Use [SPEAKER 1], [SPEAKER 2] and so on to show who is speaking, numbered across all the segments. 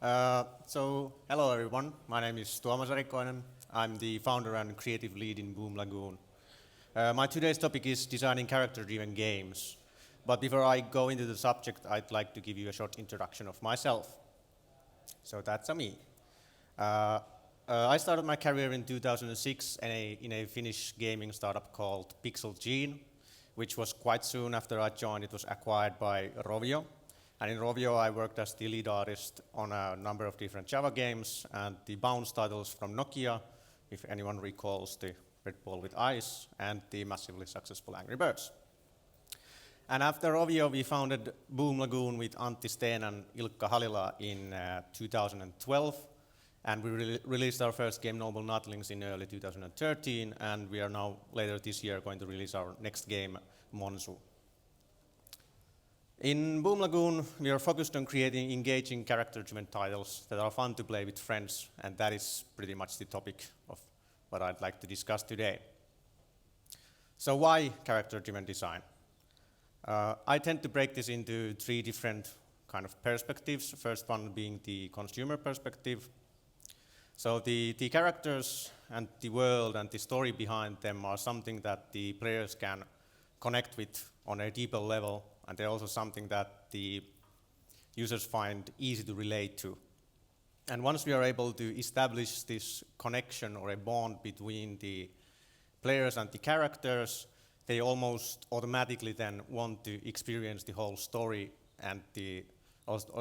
[SPEAKER 1] Hello everyone. My name is Tuomas Erikoinen. I'm the founder and creative lead in Boomlagoon. My today's topic is designing character-driven games. But before I go into the subject, I'd like to give you a short introduction of myself. So that's me. I started my career in 2006 in a Finnish gaming startup called Pixel Gene, which was quite soon after I joined. It was acquired by Rovio. And in Rovio, I worked as the lead artist on a number of different Java games and the bounce titles from Nokia, if anyone recalls the Red Ball with Ice, and the massively successful Angry Birds. And after Rovio, we founded Boomlagoon with Antti Steen and Ilkka Halila in 2012. And we released our first game, Noble Notlings, in early 2013. And we are now, later this year, going to release our next game, Monsu. In Boomlagoon, we are focused on creating engaging character-driven titles that are fun to play with friends, and that is pretty much the topic of what I'd like to discuss today. So why character-driven design? I tend to break this into three different kind of perspectives. The first one being the consumer perspective. So the characters and the world and the story behind them are something that the players can connect with on a deeper level, and they're also something that the users find easy to relate to. And once we are able to establish this connection or a bond between the players and the characters, they almost automatically then want to experience the whole story and the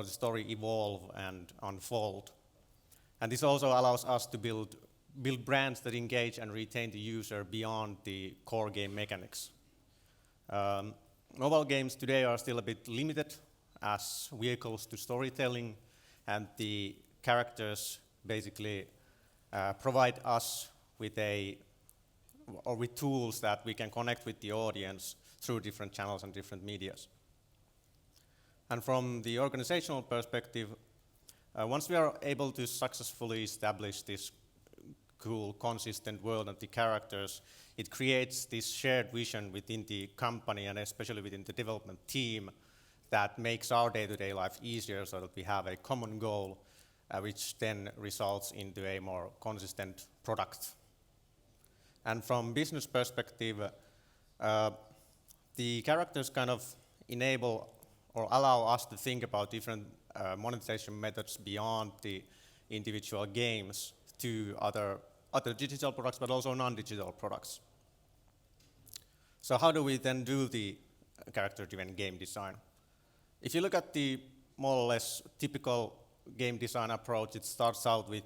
[SPEAKER 1] story evolve and unfold. And this also allows us to build brands that engage and retain the user beyond the core game mechanics. Mobile games today are still a bit limited as vehicles to storytelling, and the characters basically provide us with tools that we can connect with the audience through different channels and different medias. And from the organizational perspective, once we are able to successfully establish this cool, consistent world and the characters, it creates this shared vision within the company and especially within the development team that makes our day-to-day life easier so that we have a common goal, which then results into a more consistent product. And from business perspective, the characters kind of enable or allow us to think about different monetization methods beyond the individual games to other digital products, but also non-digital products. So how do we then do the character-driven game design? If you look at the more or less typical game design approach, it starts out with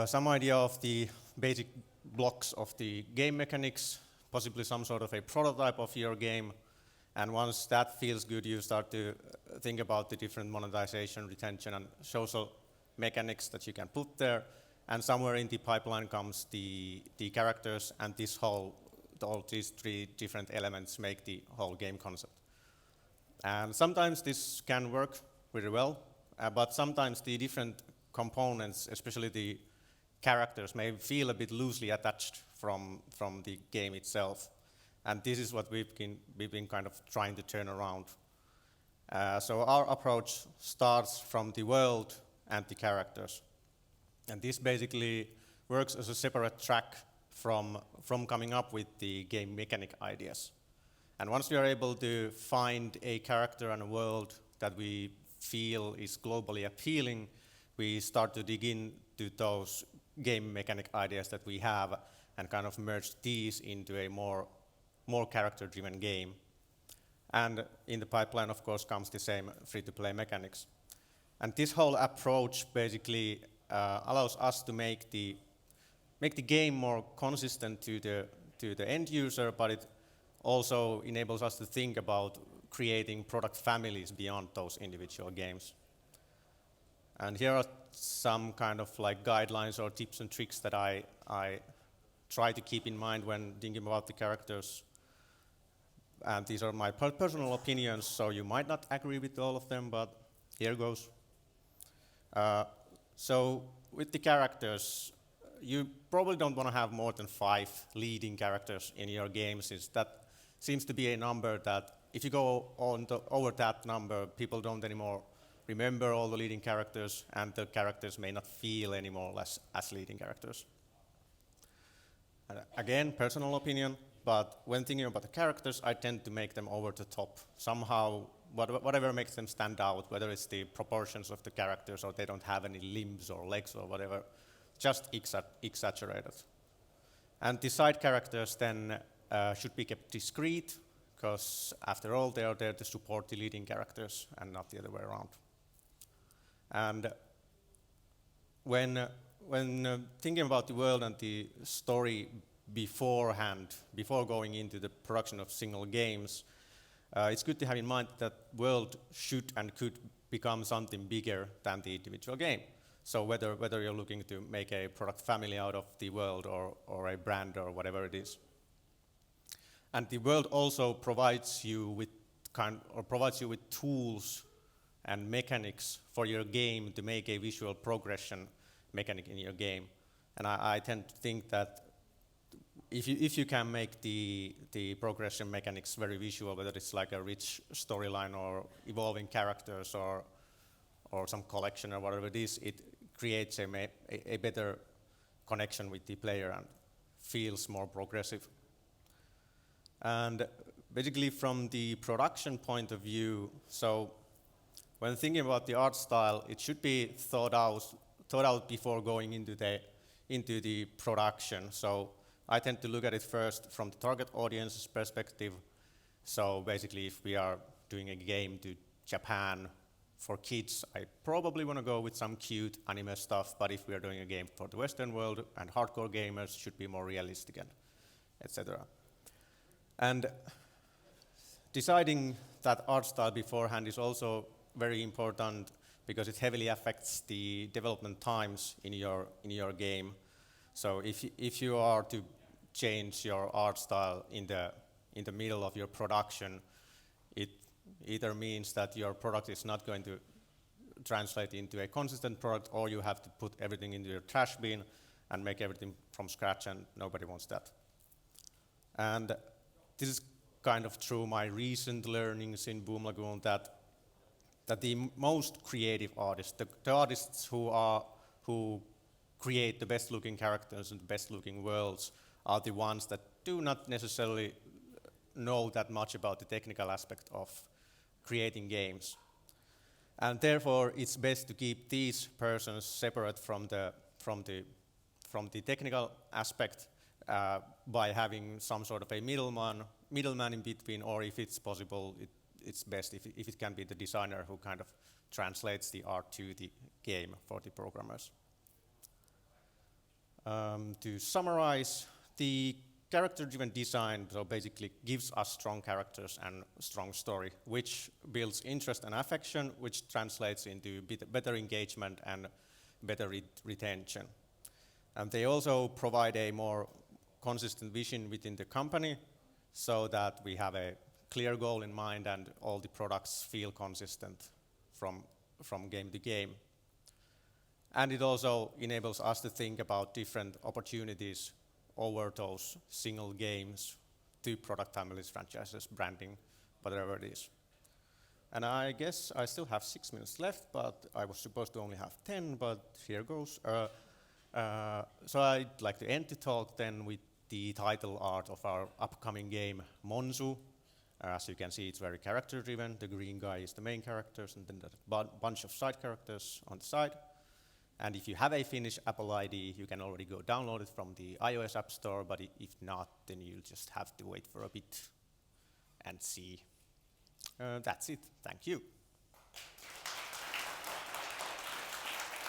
[SPEAKER 1] some idea of the basic blocks of the game mechanics, possibly some sort of a prototype of your game. And once that feels good, you start to think about the different monetization, retention, and social mechanics that you can put there. And somewhere in the pipeline comes the characters, and all these three different elements make the whole game concept. And sometimes this can work really well, but sometimes the different components, especially the characters, may feel a bit loosely attached from the game itself. And this is what we've been kind of trying to turn around. So our approach starts from the world and the characters. And this basically works as a separate track from coming up with the game mechanic ideas. And once we are able to find a character and a world that we feel is globally appealing, we start to dig into those game mechanic ideas that we have and kind of merge these into a more character-driven game. And in the pipeline, of course, comes the same free-to-play mechanics. And this whole approach basically allows us to make the game more consistent to the end user, but it also enables us to think about creating product families beyond those individual games. And here are some kind of like guidelines or tips and tricks that I try to keep in mind when thinking about the characters. And these are my personal opinions, so you might not agree with all of them, but here goes. So with the characters, you probably don't want to have more than 5 leading characters in your game, since that seems to be a number that if you go over that number, people don't anymore remember all the leading characters, and the characters may not feel anymore as leading characters. Again, personal opinion, but when thinking about the characters, I tend to make them over the top. Somehow, whatever makes them stand out, whether it's the proportions of the characters or they don't have any limbs or legs or whatever, just exaggerated. And the side characters then should be kept discreet, because after all, they are there to support the leading characters and not the other way around. And when thinking about the world and the story beforehand, before going into the production of single games, it's good to have in mind that world should and could become something bigger than the individual game. So whether you're looking to make a product family out of the world or a brand or whatever it is. And the world also provides you with tools and mechanics for your game to make a visual progression mechanic in your game. And I tend to think that if you can make the progression mechanics very visual, whether it's like a rich storyline or evolving characters or some collection or whatever it is, it creates a better connection with the player and feels more progressive. And basically from the production point of view, so when thinking about the art style, it should be thought out before going into the production. So I tend to look at it first from the target audience's perspective. So basically, if we are doing a game to Japan for kids, I probably want to go with some cute anime stuff, but if we are doing a game for the Western world and hardcore gamers, should be more realistic and etc. And deciding that art style beforehand is also very important because it heavily affects the development times in your game. So if you are to change your art style in the middle of your production, it either means that your product is not going to translate into a consistent product, or you have to put everything into your trash bin and make everything from scratch, and nobody wants that. And this is kind of through my recent learnings in Boomlagoon that the most creative artists, the artists who create the best looking characters and the best looking worlds, are the ones that do not necessarily know that much about the technical aspect of creating games. And therefore, it's best to keep these persons separate from the technical aspect by having some sort of a middleman in between, or if it's possible, it's best if it can be the designer who kind of translates the art to the game for the programmers. To summarize, the character-driven design so basically gives us strong characters and strong story, which builds interest and affection, which translates into better engagement and better retention. And they also provide a more consistent vision within the company so that we have a clear goal in mind and all the products feel consistent from game to game. And it also enables us to think about different opportunities over those single games to product families, franchises, branding, whatever it is. And I guess I still have 6 minutes left, but I was supposed to only have 10, but here goes. So I'd like to end the talk then with the title art of our upcoming game, Monzu. As you can see, it's very character-driven. The green guy is the main characters, and then there's a bunch of side characters on the side. And if you have a Finnish Apple ID, you can already go download it from the iOS App Store, but if not, then you'll just have to wait for a bit and see. That's it. Thank you.